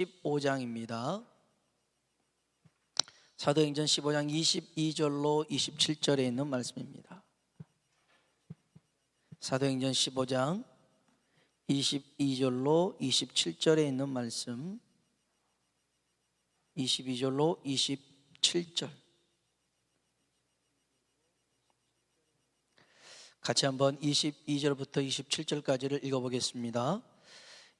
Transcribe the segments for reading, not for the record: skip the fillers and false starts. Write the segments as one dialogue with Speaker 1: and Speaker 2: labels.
Speaker 1: 15장입니다. 사도행전 15장 22절로 27절에 있는 말씀입니다. 사도행전 15장 22절로 27절에 있는 말씀, 22절로 27절 같이 한번 22절부터 27절까지를 읽어보겠습니다.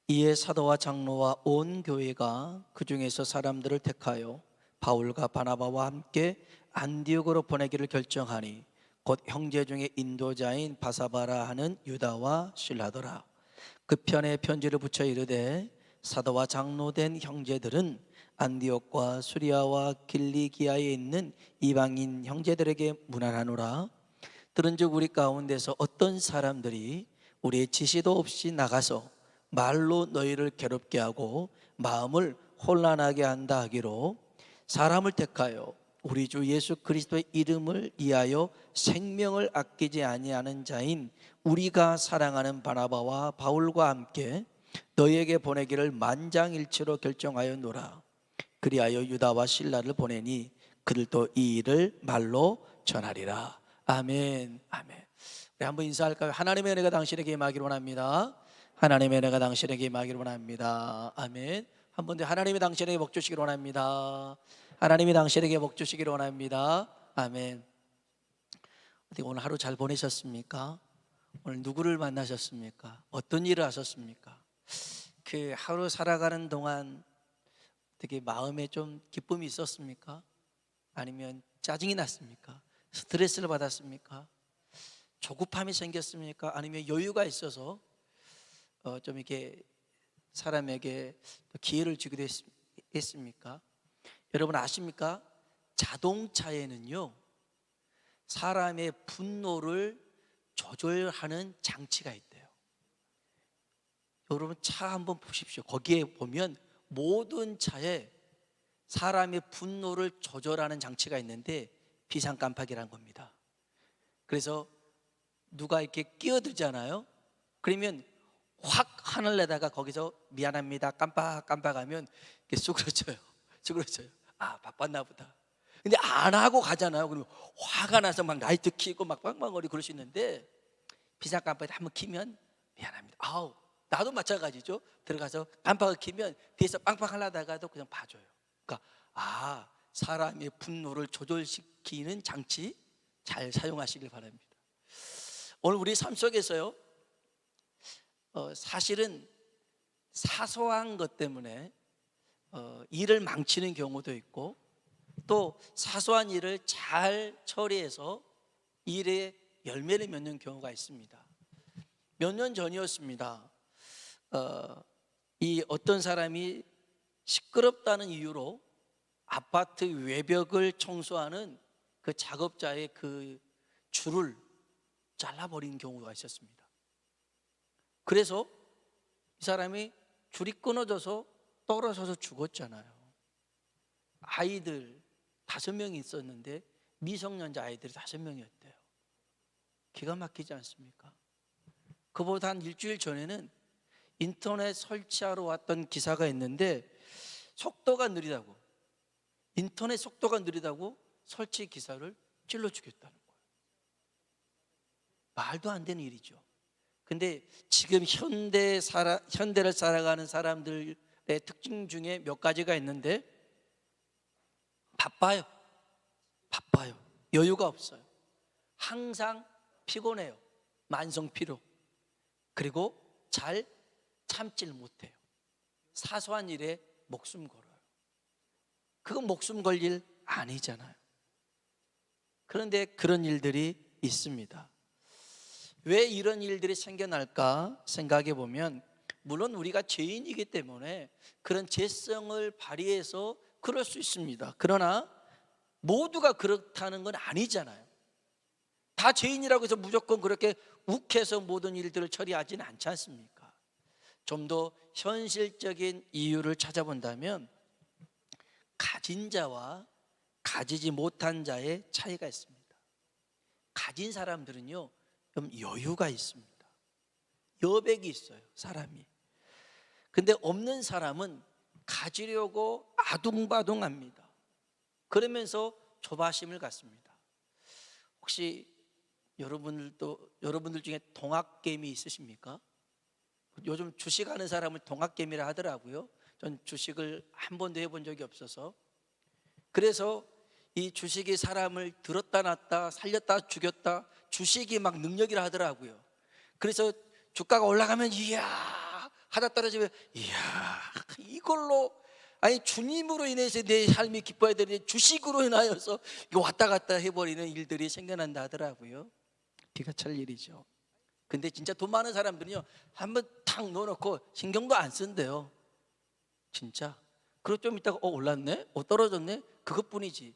Speaker 1: 이에 사도와 장로와 온 교회가 그 중에서 사람들을 택하여 바울과 바나바와 함께 안디옥으로 보내기를 결정하니 곧 형제 중에 인도자인 바사바라 하는 유다와 실라더라. 그 편에 편지를 붙여 이르되 사도와 장로된 형제들은 안디옥과 수리아와 길리기아에 있는 이방인 형제들에게 문안하노라. 들은즉 우리 가운데서 어떤 사람들이 우리의 지시도 없이 나가서 말로 너희를 괴롭게 하고 마음을 혼란하게 한다 하기로 사람을 택하여 우리 주 예수 그리스도의 이름을 위하여 생명을 아끼지 아니하는 자인 우리가 사랑하는 바나바와 바울과 함께 너희에게 보내기를 만장일치로 결정하였노라. 그리하여 유다와 실라를 보내니 그들도 이 일을 말로 전하리라. 아멘. 아멘. 우리 한번 인사할까요? 하나님의 은혜가 당신에게 임하기를 원합니다. 하나님의 은혜가 당신에게 임하기를 원합니다. 아멘. 한 번 더 하나님이 당신에게 복 주시기를 원합니다. 하나님이 당신에게 복 주시기를 원합니다. 아멘. 어떻게 오늘 하루 잘 보내셨습니까? 오늘 누구를 만나셨습니까? 어떤 일을 하셨습니까? 그 하루 살아가는 동안 어떻게 마음에 좀 기쁨이 있었습니까? 아니면 짜증이 났습니까? 스트레스를 받았습니까? 조급함이 생겼습니까? 아니면 여유가 있어서 좀 이렇게 사람에게 기회를 주기도 했습니까? 여러분 아십니까? 자동차에는요 사람의 분노를 조절하는 장치가 있대요. 여러분 차 한번 보십시오. 거기에 보면 모든 차에 사람의 분노를 조절하는 장치가 있는데 비상깜빡이라는 겁니다. 그래서 누가 이렇게 끼어들잖아요. 그러면 확 화를 내다가 거기서 미안합니다 깜빡하면 이렇게 쑥그러져요. 아 바빴나 보다. 근데 안 하고 가잖아요. 그러면 화가 나서 막 라이트 켜고 막 빵빵거리고 그럴 수 있는데 비상깜빡이 한번 켜면 미안합니다. 아우 나도 마찬가지죠. 들어가서 깜빡을 켜면 뒤에서 빵빵 하려다가도 그냥 봐줘요. 그러니까 사람의 분노를 조절시키는 장치 잘 사용하시길 바랍니다. 오늘 우리 삶 속에서요 사실은 사소한 것 때문에 일을 망치는 경우도 있고 또 사소한 일을 잘 처리해서 일에 열매를 맺는 경우가 있습니다. 몇 년 전이었습니다. 이 어떤 사람이 시끄럽다는 이유로 아파트 외벽을 청소하는 그 작업자의 그 줄을 잘라버린 경우가 있었습니다. 그래서 이 사람이 줄이 끊어져서 떨어져서 죽었잖아요. 아이들 5명이 있었는데 미성년자 아이들이 5명이었대요. 기가 막히지 않습니까? 그보다 한 일주일 전에는 인터넷 설치하러 왔던 기사가 있는데 인터넷 속도가 느리다고 설치 기사를 찔러 죽였다는 거예요. 말도 안 되는 일이죠. 근데 지금 현대를 살아가는 사람들의 특징 중에 몇 가지가 있는데 바빠요. 여유가 없어요. 항상 피곤해요. 만성 피로. 그리고 잘 참질 못해요. 사소한 일에 목숨 걸어요. 그건 목숨 걸 일 아니잖아요. 그런데 그런 일들이 있습니다. 왜 이런 일들이 생겨날까 생각해 보면 물론 우리가 죄인이기 때문에 그런 죄성을 발휘해서 그럴 수 있습니다. 그러나 모두가 그렇다는 건 아니잖아요. 다 죄인이라고 해서 무조건 그렇게 욱해서 모든 일들을 처리하지는 않지 않습니까? 좀 더 현실적인 이유를 찾아본다면 가진 자와 가지지 못한 자의 차이가 있습니다. 가진 사람들은요 좀 여유가 있습니다. 여백이 있어요 사람이. 근데 없는 사람은 가지려고 아둥바둥합니다. 그러면서 조바심을 갖습니다. 혹시 여러분들 중에 동학개미 있으십니까? 요즘 주식하는 사람을 동학개미라 하더라고요. 전 주식을 한 번도 해본 적이 없어서. 그래서 이 주식이 사람을 들었다 놨다 살렸다 죽였다, 주식이 막 능력이라 하더라고요. 그래서 주가가 올라가면 이야 하다 떨어지면 이야, 이걸로 아니 주님으로 인해서 내 삶이 기뻐야 되는데 주식으로 인하여서 이거 왔다 갔다 해버리는 일들이 생겨난다 하더라고요. 기가 찰 일이죠. 근데 진짜 돈 많은 사람들은요, 한번 탁 넣어놓고 신경도 안 쓴대요. 진짜. 그리고 좀 있다가 올랐네? 떨어졌네? 그것뿐이지.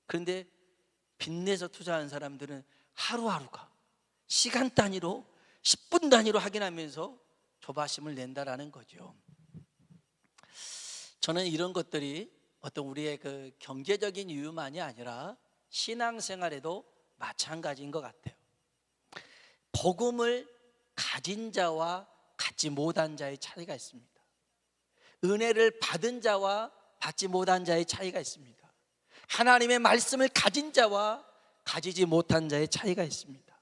Speaker 1: 그런데 빚내서 투자한 사람들은 하루하루가 시간 단위로 10분 단위로 확인하면서 조바심을 낸다라는 거죠. 저는 이런 것들이 어떤 우리의 그 경제적인 이유만이 아니라 신앙생활에도 마찬가지인 것 같아요. 복음을 가진 자와 갖지 못한 자의 차이가 있습니다. 은혜를 받은 자와 받지 못한 자의 차이가 있습니다. 하나님의 말씀을 가진 자와 가지지 못한 자의 차이가 있습니다.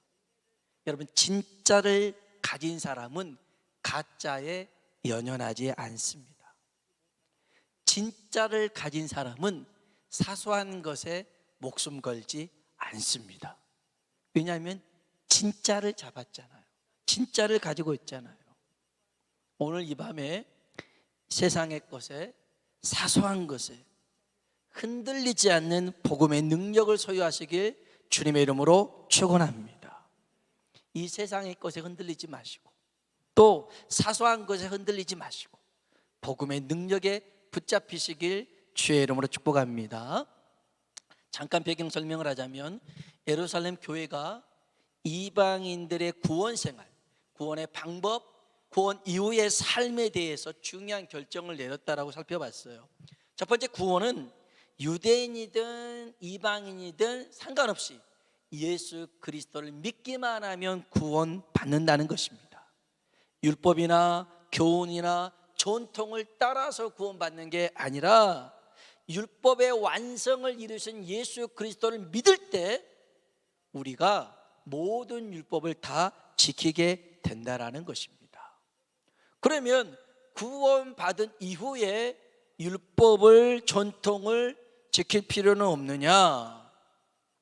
Speaker 1: 여러분, 진짜를 가진 사람은 가짜에 연연하지 않습니다. 진짜를 가진 사람은 사소한 것에 목숨 걸지 않습니다. 왜냐하면 진짜를 잡았잖아요. 진짜를 가지고 있잖아요. 오늘 이 밤에 세상의 것에, 사소한 것에 흔들리지 않는 복음의 능력을 소유하시길 주님의 이름으로 축원합니다. 이 세상의 것에 흔들리지 마시고, 또 사소한 것에 흔들리지 마시고 복음의 능력에 붙잡히시길 주의 이름으로 축복합니다. 잠깐 배경 설명을 하자면, 예루살렘 교회가 이방인들의 구원 생활, 구원의 방법, 구원 이후의 삶에 대해서 중요한 결정을 내렸다라고 살펴봤어요. 첫 번째, 구원은 유대인이든 이방인이든 상관없이 예수 그리스도를 믿기만 하면 구원받는다는 것입니다. 율법이나 교훈이나 전통을 따라서 구원받는 게 아니라 율법의 완성을 이루신 예수 그리스도를 믿을 때 우리가 모든 율법을 다 지키게 된다라는 것입니다. 그러면 구원받은 이후에 율법을, 전통을 지킬 필요는 없느냐?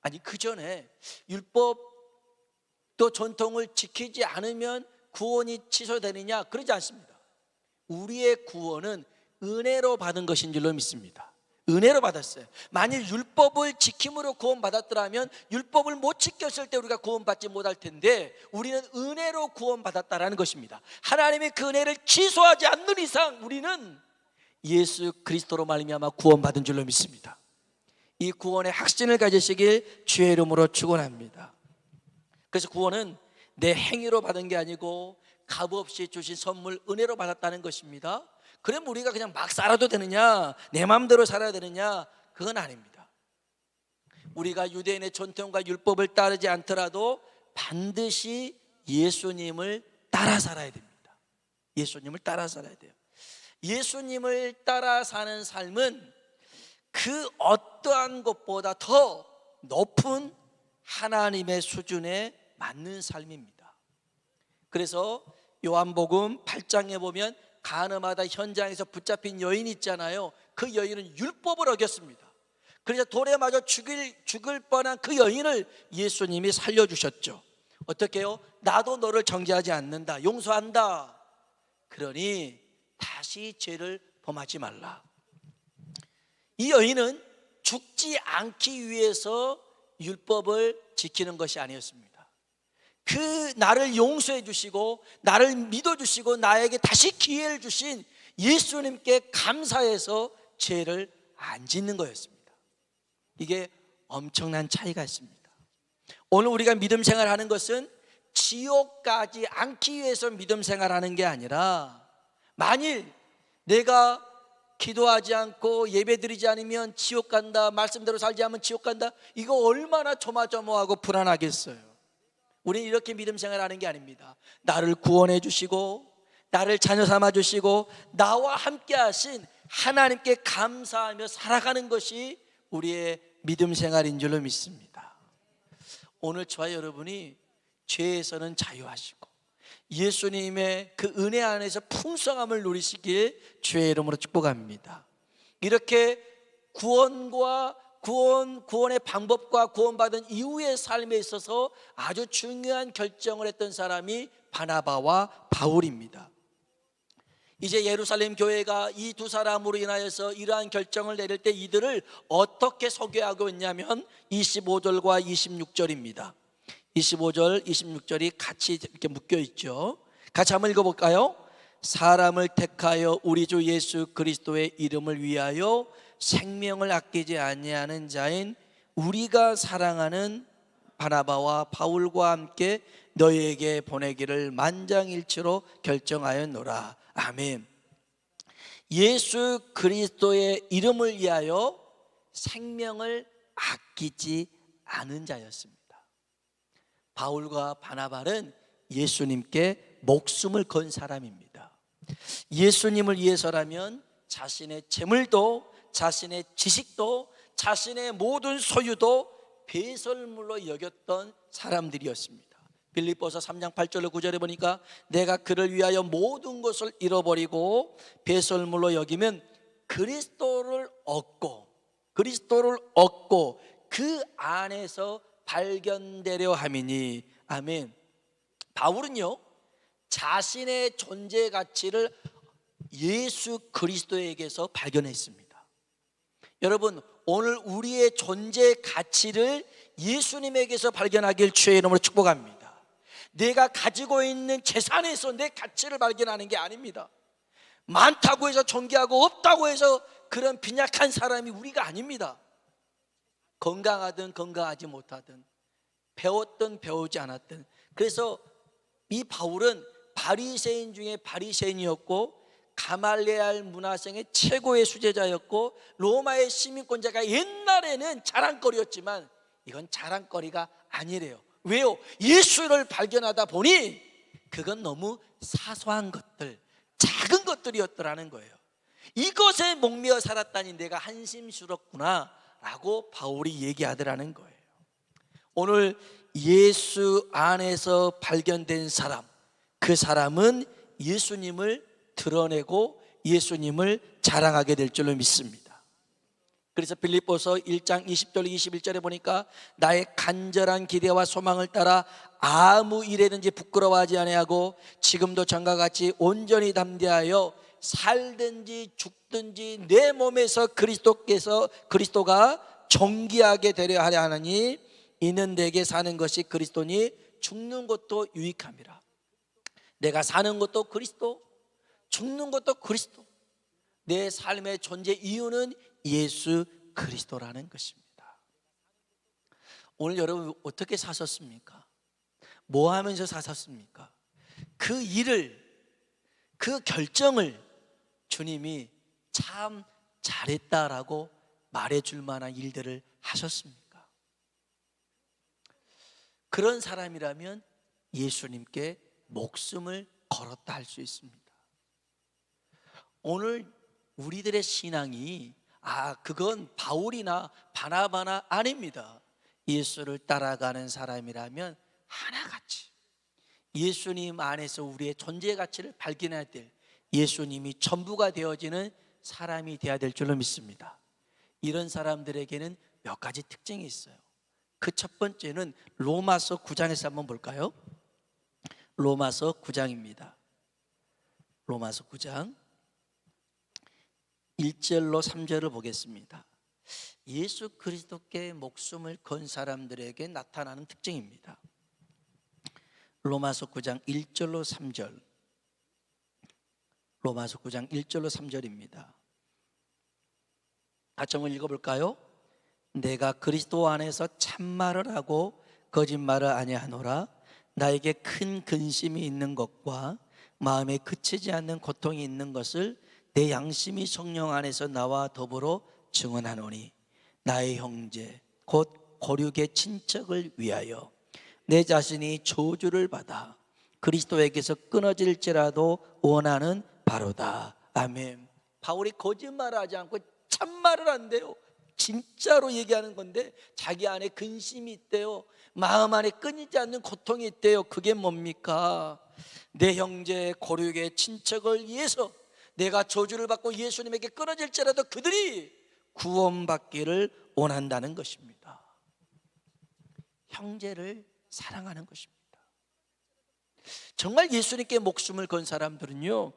Speaker 1: 아니, 그 전에 율법도 전통을 지키지 않으면 구원이 취소되느냐? 그러지 않습니다. 우리의 구원은 은혜로 받은 것인 줄로 믿습니다. 은혜로 받았어요. 만일 율법을 지킴으로 구원받았더라면 율법을 못 지켰을 때 우리가 구원받지 못할 텐데, 우리는 은혜로 구원받았다라는 것입니다. 하나님의 그 은혜를 취소하지 않는 이상 우리는 예수 그리스도로 말미암아 구원받은 줄로 믿습니다. 이 구원의 확신을 가지시길 주의 이름으로 축원합니다. 그래서 구원은 내 행위로 받은 게 아니고 값없이 주신 선물, 은혜로 받았다는 것입니다. 그럼 우리가 그냥 막 살아도 되느냐, 내 마음대로 살아야 되느냐? 그건 아닙니다. 우리가 유대인의 전통과 율법을 따르지 않더라도 반드시 예수님을 따라 살아야 됩니다. 예수님을 따라 살아야 돼요. 예수님을 따라 사는 삶은 그 어떠한 것보다 더 높은 하나님의 수준에 맞는 삶입니다. 그래서 요한복음 8장에 보면 가늠하다 현장에서 붙잡힌 여인이 있잖아요. 그 여인은 율법을 어겼습니다. 그래서 돌에 맞아 죽을 뻔한 그 여인을 예수님이 살려주셨죠. 어떻게 해요? 나도 너를 정죄하지 않는다, 용서한다. 그러니 다시 죄를 범하지 말라. 이 여인은 죽지 않기 위해서 율법을 지키는 것이 아니었습니다. 그 나를 용서해 주시고 나를 믿어 주시고 나에게 다시 기회를 주신 예수님께 감사해서 죄를 안 짓는 거였습니다. 이게 엄청난 차이가 있습니다. 오늘 우리가 믿음 생활하는 것은 지옥 가지 않기 위해서 믿음 생활하는 게 아니라, 만일 내가 기도하지 않고 예배드리지 않으면 지옥 간다, 말씀대로 살지 않으면 지옥 간다, 이거 얼마나 조마조마하고 불안하겠어요. 우리는 이렇게 믿음 생활하는 게 아닙니다. 나를 구원해 주시고 나를 자녀 삼아 주시고 나와 함께 하신 하나님께 감사하며 살아가는 것이 우리의 믿음 생활인 줄로 믿습니다. 오늘 저와 여러분이 죄에서는 자유하시고 예수님의 그 은혜 안에서 풍성함을 누리시기에 주의 이름으로 축복합니다. 이렇게 구원의 방법과 구원받은 이후의 삶에 있어서 아주 중요한 결정을 했던 사람이 바나바와 바울입니다. 이제 예루살렘 교회가 이 두 사람으로 인하여서 이러한 결정을 내릴 때 이들을 어떻게 소개하고 있냐면 25절과 26절입니다. 25절, 26절이 같이 이렇게 묶여 있죠. 같이 한번 읽어볼까요? 사람을 택하여 우리 주 예수 그리스도의 이름을 위하여 생명을 아끼지 아니하는 자인 우리가 사랑하는 바나바와 바울과 함께 너희에게 보내기를 만장일치로 결정하였노라. 아멘. 예수 그리스도의 이름을 위하여 생명을 아끼지 않은 자였습니다. 바울과 바나바는 예수님께 목숨을 건 사람입니다. 예수님을 위해서라면 자신의 재물도, 자신의 지식도, 자신의 모든 소유도 배설물로 여겼던 사람들이었습니다. 빌립보서 3장 8절로 9절에 보니까 내가 그를 위하여 모든 것을 잃어버리고 배설물로 여기면 그리스도를 얻고 그 안에서 발견되려 함이니. 아멘. 바울은요 자신의 존재 가치를 예수 그리스도에게서 발견했습니다. 여러분, 오늘 우리의 존재 가치를 예수님에게서 발견하길 주의 이름으로 축복합니다. 내가 가지고 있는 재산에서 내 가치를 발견하는 게 아닙니다. 많다고 해서 존귀하고 없다고 해서 그런 빈약한 사람이 우리가 아닙니다. 건강하든 건강하지 못하든, 배웠든 배우지 않았든. 그래서 이 바울은 바리새인 중에 바리새인이었고 가말레알 문화생의 최고의 수제자였고 로마의 시민권자가 옛날에는 자랑거리였지만 이건 자랑거리가 아니래요. 왜요? 예수를 발견하다 보니 그건 너무 사소한 것들, 작은 것들이었더라는 거예요. 이것에 목매어 살았다니 내가 한심스럽구나 라고 바울이 얘기하더라는 거예요. 오늘 예수 안에서 발견된 사람, 그 사람은 예수님을 드러내고 예수님을 자랑하게 될 줄로 믿습니다. 그래서 빌립보서 1장 20절 21절에 보니까 나의 간절한 기대와 소망을 따라 아무 일에든지 부끄러워하지 아니하고 지금도 전과 같이 온전히 담대하여 살든지 죽든지 내 몸에서 그리스도가 존귀하게 되려 하려 하느니 이는 내게 사는 것이 그리스도니 죽는 것도 유익함이라. 내가 사는 것도 그리스도, 죽는 것도 그리스도. 내 삶의 존재 이유는 예수 그리스도라는 것입니다. 오늘 여러분 어떻게 사셨습니까? 뭐 하면서 사셨습니까? 그 일을, 그 결정을 주님이 참 잘했다라고 말해줄 만한 일들을 하셨습니까? 그런 사람이라면 예수님께 목숨을 걸었다 할 수 있습니다. 오늘 우리들의 신앙이 그건 바울이나 바나바나 아닙니다. 예수를 따라가는 사람이라면 하나같이 예수님 안에서 우리의 존재 가치를 발견해야 될, 예수님이 전부가 되어지는 사람이 되어야 될 줄로 믿습니다. 이런 사람들에게는 몇 가지 특징이 있어요. 그 첫 번째는 로마서 9장에서 한번 볼까요? 로마서 9장입니다. 로마서 9장 1절로 3절을 보겠습니다. 예수 그리스도께 목숨을 건 사람들에게 나타나는 특징입니다. 로마서 9장 1절로 3절. 로마서 9장 1절로 3절입니다. 같이 한번 읽어볼까요? 내가 그리스도 안에서 참말을 하고 거짓말을 아니하노라. 나에게 큰 근심이 있는 것과 마음에 그치지 않는 고통이 있는 것을 내 양심이 성령 안에서 나와 더불어 증언하노니 나의 형제 곧 고륙의 친척을 위하여 내 자신이 저주를 받아 그리스도에게서 끊어질지라도 원하는 바로다. 아멘. 바울이 거짓말하지 않고 참말을 한대요. 진짜로 얘기하는 건데 자기 안에 근심이 있대요. 마음 안에 끊이지 않는 고통이 있대요. 그게 뭡니까? 내 형제 고륙의 친척을 위해서 내가 저주를 받고 예수님에게 끊어질지라도 그들이 구원받기를 원한다는 것입니다. 형제를 사랑하는 것입니다. 정말 예수님께 목숨을 건 사람들은요,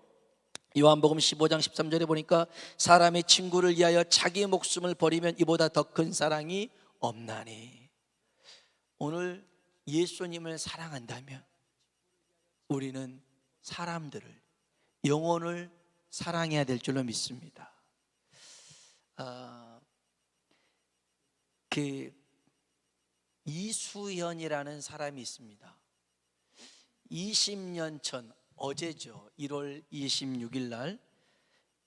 Speaker 1: 요한복음 15장 13절에 보니까 사람의 친구를 위하여 자기 목숨을 버리면 이보다 더 큰 사랑이 없나니. 오늘 예수님을 사랑한다면 우리는 사람들을, 영혼을 사랑해야 될 줄로 믿습니다. 이수연이라는 사람이 있습니다. 20년 전, 어제죠, 1월 26일 날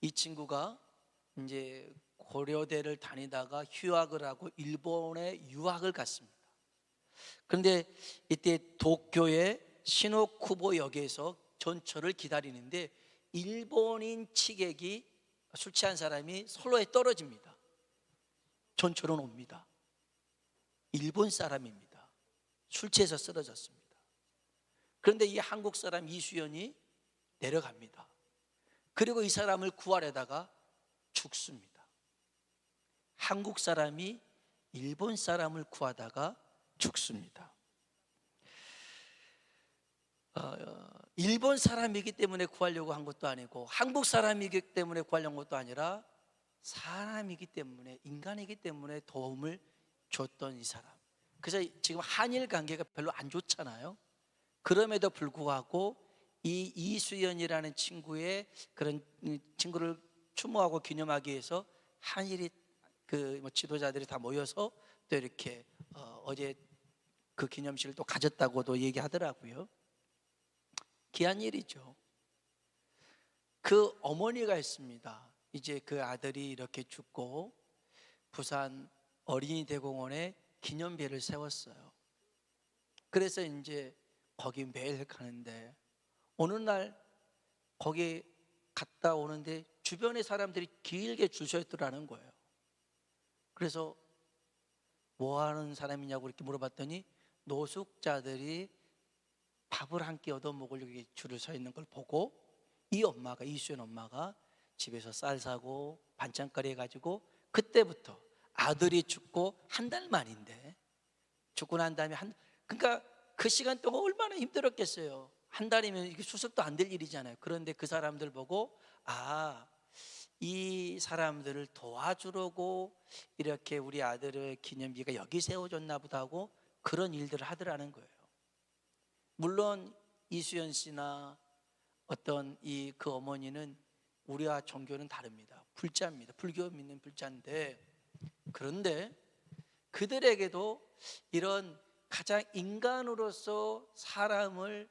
Speaker 1: 이 친구가 이제 고려대를 다니다가 휴학을 하고 일본에 유학을 갔습니다. 그런데 이때 도쿄의 시노쿠보역에서 전철을 기다리는데 일본인 취객이, 술 취한 사람이 선로에 떨어집니다. 전철은 옵니다. 일본 사람입니다. 술 취해서 쓰러졌습니다. 그런데 이 한국 사람 이수연이 내려갑니다. 그리고 이 사람을 구하려다가 죽습니다. 한국 사람이 일본 사람을 구하다가 죽습니다. 일본 사람이기 때문에 구하려고 한 것도 아니고 한국 사람이기 때문에 구하려는 것도 아니라 사람이기 때문에, 인간이기 때문에 도움을 줬던 이 사람. 그래서 지금 한일 관계가 별로 안 좋잖아요. 그럼에도 불구하고 이 이수연이라는 친구의 그런 친구를 추모하고 기념하기 위해서 한일이 지도자들이 다 모여서 또 이렇게 어제 그 기념식을 또 가졌다고도 얘기하더라고요. 귀한 일이죠. 그 어머니가 있습니다. 이제 그 아들이 이렇게 죽고 부산 어린이 대공원에 기념비를 세웠어요. 그래서 이제 거기 매일 가는데 어느 날 거기 갔다 오는데 주변의 사람들이 길게 줄 서 있더라는 거예요. 그래서 뭐 하는 사람이냐고 이렇게 물어봤더니 노숙자들이 밥을 한 끼 얻어 먹으려고 줄을 서 있는 걸 보고 이 엄마가, 이수연 엄마가 집에서 쌀 사고 반찬거리 해가지고, 그때부터 아들이 죽고 한 달 만인데, 죽고 난 다음에 그러니까 그 시간 동안 얼마나 힘들었겠어요. 한 달이면 이게 수습도 안 될 일이잖아요. 그런데 그 사람들 보고 이 사람들을 도와주려고 이렇게 우리 아들의 기념비가 여기 세워졌나 보다 하고 그런 일들을 하더라는 거예요. 물론 이수연 씨나 어떤 그 어머니는 우리와 종교는 다릅니다. 불자입니다. 불교 믿는 불자인데, 그런데 그들에게도 이런 가장 인간으로서 사람을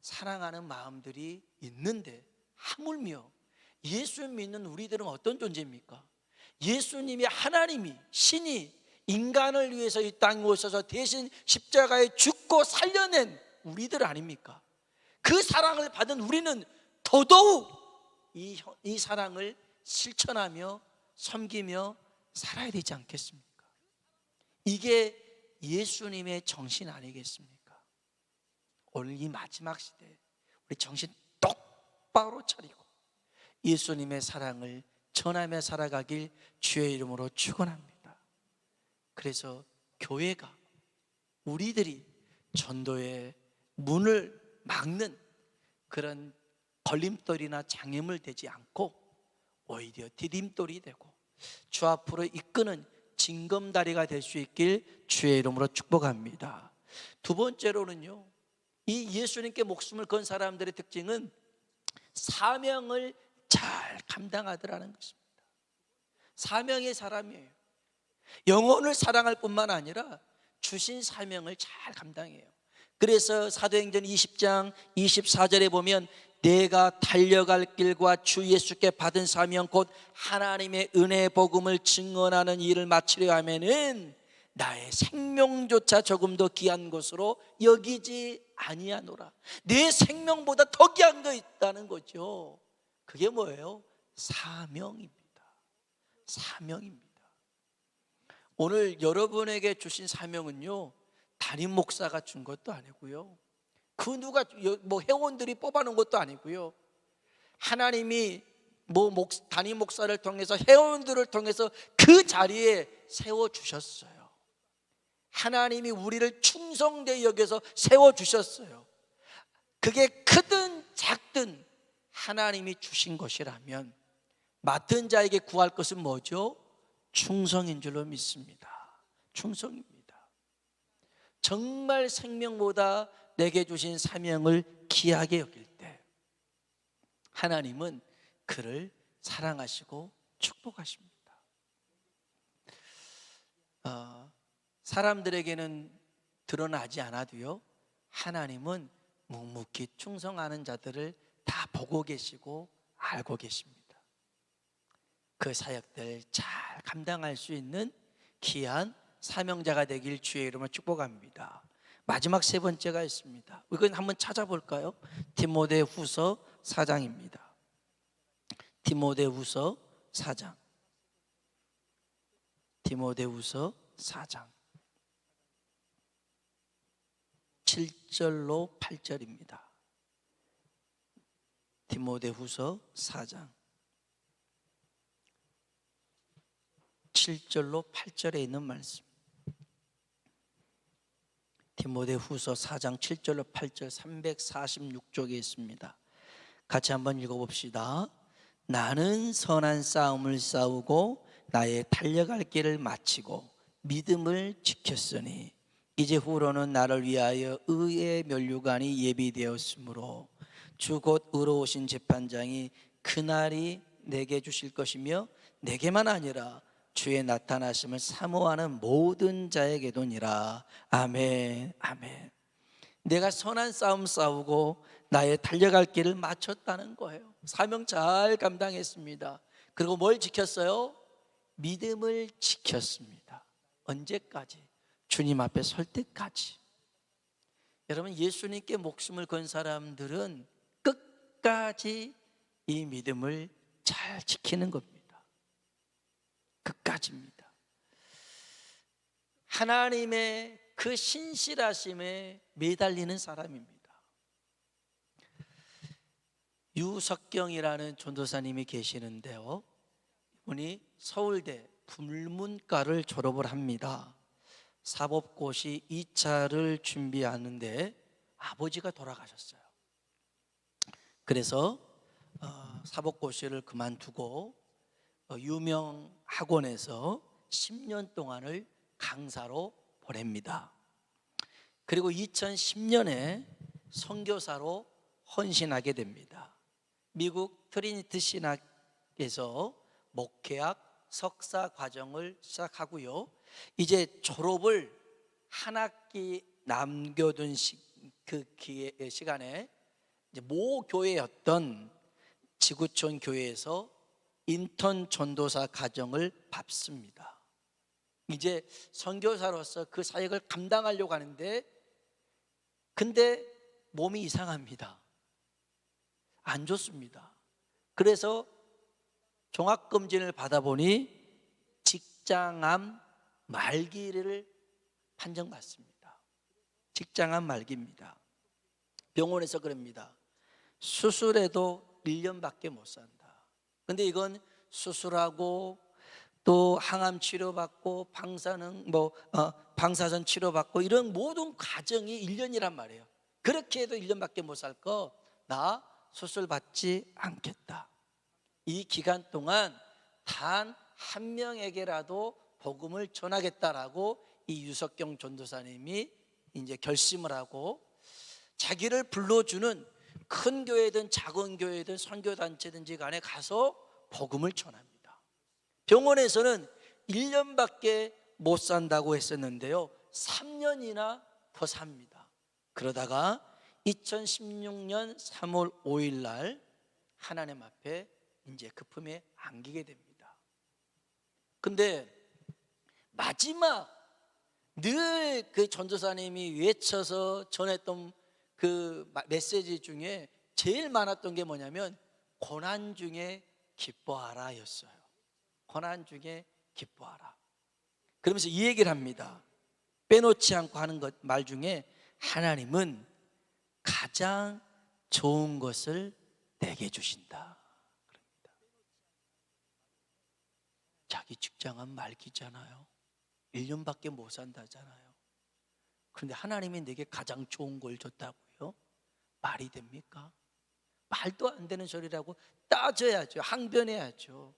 Speaker 1: 사랑하는 마음들이 있는데, 하물며 예수 믿는 우리들은 어떤 존재입니까? 예수님이, 하나님이, 신이 인간을 위해서 이 땅에 오셔서 대신 십자가에 죽고 살려낸 우리들 아닙니까? 그 사랑을 받은 우리는 더더욱 이 사랑을 실천하며 섬기며 살아야 되지 않겠습니까? 이게 예수님의 정신 아니겠습니까? 오늘 이 마지막 시대에 우리 정신 똑바로 차리고 예수님의 사랑을 전하며 살아가길 주의 이름으로 축원합니다. 그래서 교회가, 우리들이 전도의 문을 막는 그런 걸림돌이나 장애물 되지 않고 오히려 디딤돌이 되고 주 앞으로 이끄는 징검다리가 될 수 있길 주의 이름으로 축복합니다. 두 번째로는요, 이 예수님께 목숨을 건 사람들의 특징은 사명을 잘 감당하더라는 것입니다. 사명의 사람이에요. 영혼을 사랑할 뿐만 아니라 주신 사명을 잘 감당해요. 그래서 사도행전 20장 24절에 보면 내가 달려갈 길과 주 예수께 받은 사명 곧 하나님의 은혜의 복음을 증언하는 일을 마치려 하면은 나의 생명조차 조금 더 귀한 것으로 여기지 아니하노라. 내 생명보다 더 귀한 거 있다는 거죠. 그게 뭐예요? 사명입니다. 사명입니다. 오늘 여러분에게 주신 사명은요, 담임 목사가 준 것도 아니고요, 그 누가 회원들이 뽑아놓은 것도 아니고요, 하나님이 담임 목사를 통해서 회원들을 통해서 그 자리에 세워주셨어요. 하나님이 우리를 충성되게 여겨서 세워주셨어요. 그게 크든 작든 하나님이 주신 것이라면 맡은 자에게 구할 것은 뭐죠? 충성인 줄로 믿습니다. 충성입니다. 정말 생명보다 내게 주신 사명을 귀하게 여길 때 하나님은 그를 사랑하시고 축복하십니다. 사람들에게는 드러나지 않아도요, 하나님은 묵묵히 충성하는 자들을 다 보고 계시고 알고 계십니다. 그 사역들 잘 감당할 수 있는 귀한 사명자가 되길 주의 이름으로 축복합니다. 마지막 세 번째가 있습니다. 이건 한번 찾아볼까요? 디모데후서 4장입니다. 디모데후서 4장. 디모데후서 4장 7절로 8절입니다. 디모데후서 4장 7절로 8절에 있는 말씀. 디모데후서 4장 7절로 8절 346쪽에 있습니다. 같이 한번 읽어봅시다. 나는 선한 싸움을 싸우고 나의 달려갈 길을 마치고 믿음을 지켰으니 이제 후로는 나를 위하여 의의 면류관이 예비되었으므로 주 곧 의로우신 재판장이 그날이 내게 주실 것이며 내게만 아니라 주의 나타나심을 사모하는 모든 자에게도니라. 아멘. 아멘. 내가 선한 싸움 싸우고 나의 달려갈 길을 마쳤다는 거예요. 사명 잘 감당했습니다. 그리고 뭘 지켰어요? 믿음을 지켰습니다. 언제까지? 주님 앞에 설 때까지. 여러분, 예수님께 목숨을 건 사람들은 끝까지 이 믿음을 잘 지키는 겁니다. 끝까지입니다. 하나님의 그 신실하심에 매달리는 사람입니다. 유석경이라는 전도사님이 계시는데요, 이분이 서울대 불문과를 졸업을 합니다. 사법고시 2차를 준비하는데 아버지가 돌아가셨어요. 그래서 사법고시를 그만두고 유명 학원에서 10년 동안을 강사로 보냅니다. 그리고 2010년에 선교사로 헌신하게 됩니다. 미국 트리니티 신학에서 목회학 석사 과정을 시작하고요, 이제 졸업을 한 학기 남겨둔 그 시간에 이제 모 교회였던 지구촌 교회에서 인턴 전도사 과정을 밟습니다. 이제 선교사로서 그 사역을 감당하려고 하는데, 근데 몸이 이상합니다. 안 좋습니다. 그래서 종합검진을 받아보니 직장암 말기를 판정받습니다. 직장암 말기입니다. 병원에서 그럽니다. 수술해도 1년밖에 못 산다. 근데 이건 수술하고 또 항암 치료받고 방사선 치료받고 이런 모든 과정이 1년이란 말이에요. 그렇게 해도 1년밖에 못 살 거 나 수술 받지 않겠다. 이 기간 동안 단 한 명에게라도 복음을 전하겠다라고 이 유석경 전도사님이 이제 결심을 하고 자기를 불러주는 큰 교회든 작은 교회든 선교단체든지 간에 가서 복음을 전합니다. 병원에서는 1년밖에 못 산다고 했었는데요, 3년이나 더 삽니다. 그러다가 2016년 3월 5일 날 하나님 앞에 이제 그 품에 안기게 됩니다. 근데 마지막 늘 그 전도사님이 외쳐서 전했던 그 메시지 중에 제일 많았던 게 뭐냐면 고난 중에 기뻐하라였어요. 고난 중에 기뻐하라. 그러면서 이 얘기를 합니다. 빼놓지 않고 하는 말 중에 하나님은 가장 좋은 것을 내게 주신다. 그럽니다. 자기 직장은 말기잖아요. 1년밖에 못 산다잖아요. 그런데 하나님이 내게 가장 좋은 걸 줬다고요? 말이 됩니까? 말도 안 되는 소리라고 따져야죠. 항변해야죠.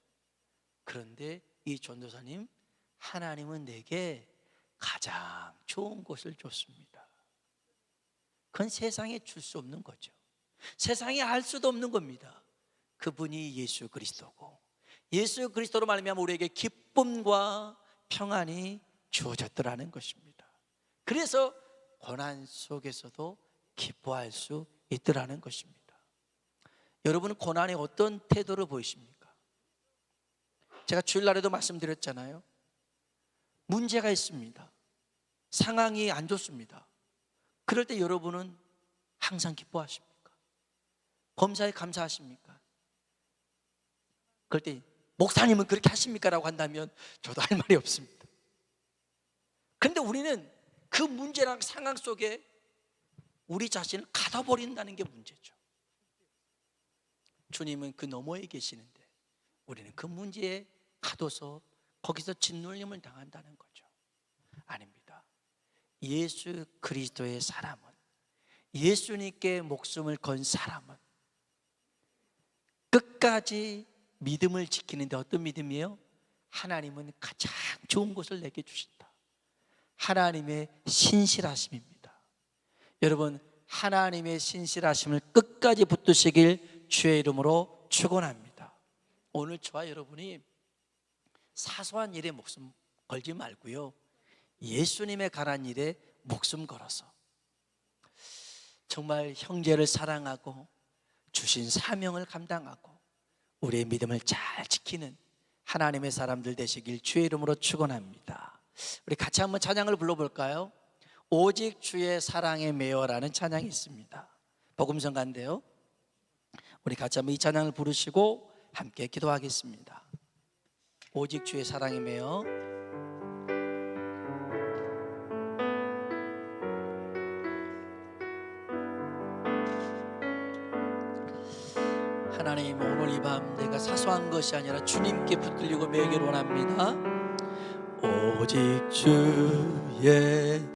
Speaker 1: 그런데 이 전도사님, 하나님은 내게 가장 좋은 것을 줬습니다. 그건 세상에 줄 수 없는 거죠. 세상에 알 수도 없는 겁니다. 그분이 예수 그리스도고, 예수 그리스도로 말미암아 우리에게 기쁨과 평안이 주어졌더라는 것입니다. 그래서 고난 속에서도 기뻐할 수 있더라는 것입니다. 여러분은 고난에 어떤 태도를 보이십니까? 제가 주일날에도 말씀드렸잖아요. 문제가 있습니다. 상황이 안 좋습니다. 그럴 때 여러분은 항상 기뻐하십니까? 범사에 감사하십니까? 그럴 때 목사님은 그렇게 하십니까? 라고 한다면 저도 할 말이 없습니다. 그런데 우리는 그 문제랑 상황 속에 우리 자신을 가둬버린다는 게 문제죠. 주님은 그 너머에 계시는데 우리는 그 문제에 가둬서 거기서 짓눌림을 당한다는 거죠. 아닙니다. 예수 그리스도의 사람은, 예수님께 목숨을 건 사람은 끝까지 믿음을 지키는데 어떤 믿음이에요? 하나님은 가장 좋은 것을 내게 주신다. 하나님의 신실하심입니다. 여러분, 하나님의 신실하심을 끝까지 붙드시길 주의 이름으로 축원합니다. 오늘 저와 여러분이 사소한 일에 목숨 걸지 말고요, 예수님에 관한 일에 목숨 걸어서 정말 형제를 사랑하고 주신 사명을 감당하고 우리의 믿음을 잘 지키는 하나님의 사람들 되시길 주의 이름으로 축원합니다. 우리 같이 한번 찬양을 불러볼까요? 오직 주의 사랑에 매여라는 찬양이 있습니다. 복음성가인데요, 우리 같이 한번 이 찬양을 부르시고 함께 기도하겠습니다. 오직 주의 사랑에 매여. 하나님, 오늘 이 밤 내가 사소한 것이 아니라 주님께 붙들리고 매기를 원합니다. 오직 주의